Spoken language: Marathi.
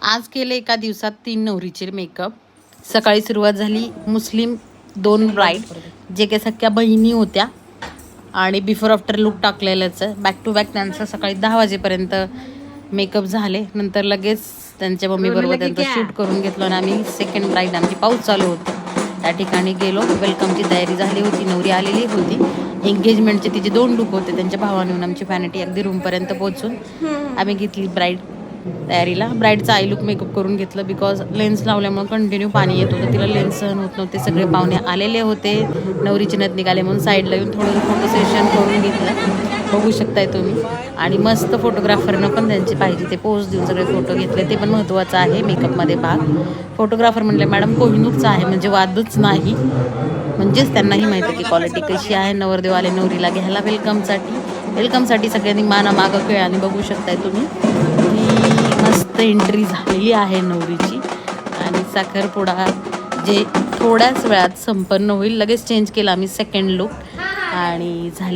आज केले एका दिवसात 3 नवरीचे मेकअप. सकाळी सुरुवात झाली मुस्लिम 2 ब्राईड जे काही सख्या बहिणी होत्या आणि बिफोर आफ्टर लुक टाकलेलंच बॅक टू बॅक त्यांचं सकाळी 10 वाजेपर्यंत मेकअप झाले. नंतर लगेच त्यांच्या मम्मीबरोबर त्यांचं शूट करून घेतलं आणि आम्ही सेकंड ब्राईड आमची पाऊस चालू होती त्या ठिकाणी गेलो. वेलकमची तयारी झाली होती, नवरी आलेली होती. एंगेजमेंटचे तिचे 2 लुक होते, त्यांच्या भावाने येऊन आमची फॅनिटी अगदी रूमपर्यंत पोहोचून आम्ही घेतली ब्राईड तयारीला. ब्राईडचा आय लुक मेकअप करून घेतलं बिकॉज लेन्स लावल्यामुळे कंटिन्यू पाणी येत होतं, तिला लेन्स सहन होत नव्हते. सगळे पाहुणे आलेले होते, नवरीची नथ निघाले म्हणून साईडला येऊन थोडं फोटो सेशन करून घेतलं, बघू शकताय तुम्ही. आणि मस्त फोटोग्राफरनं पण त्यांची पाहिजे ते पोज देऊन सगळे फोटो घेतले, ते पण महत्त्वाचं आहे मेकअपमध्ये भाग. फोटोग्राफर म्हणले मॅडम कोहिनूरचा आहे म्हणजे वादच नाही, म्हणजेच त्यांनाही माहिती की क्वालिटी कशी आहे. नवरदेव आले नवरीला घ्यायला वेलकमसाठी सगळ्यांनी माना मागं खेळाने बघू शकताय तुम्ही की मस्त एंट्री झालेली आहे नवरीची. आणि साखरपुडा जे थोड्याच वेळात संपन्न होईल, लगेच चेंज केला आम्ही सेकंड लुक आणि झाले.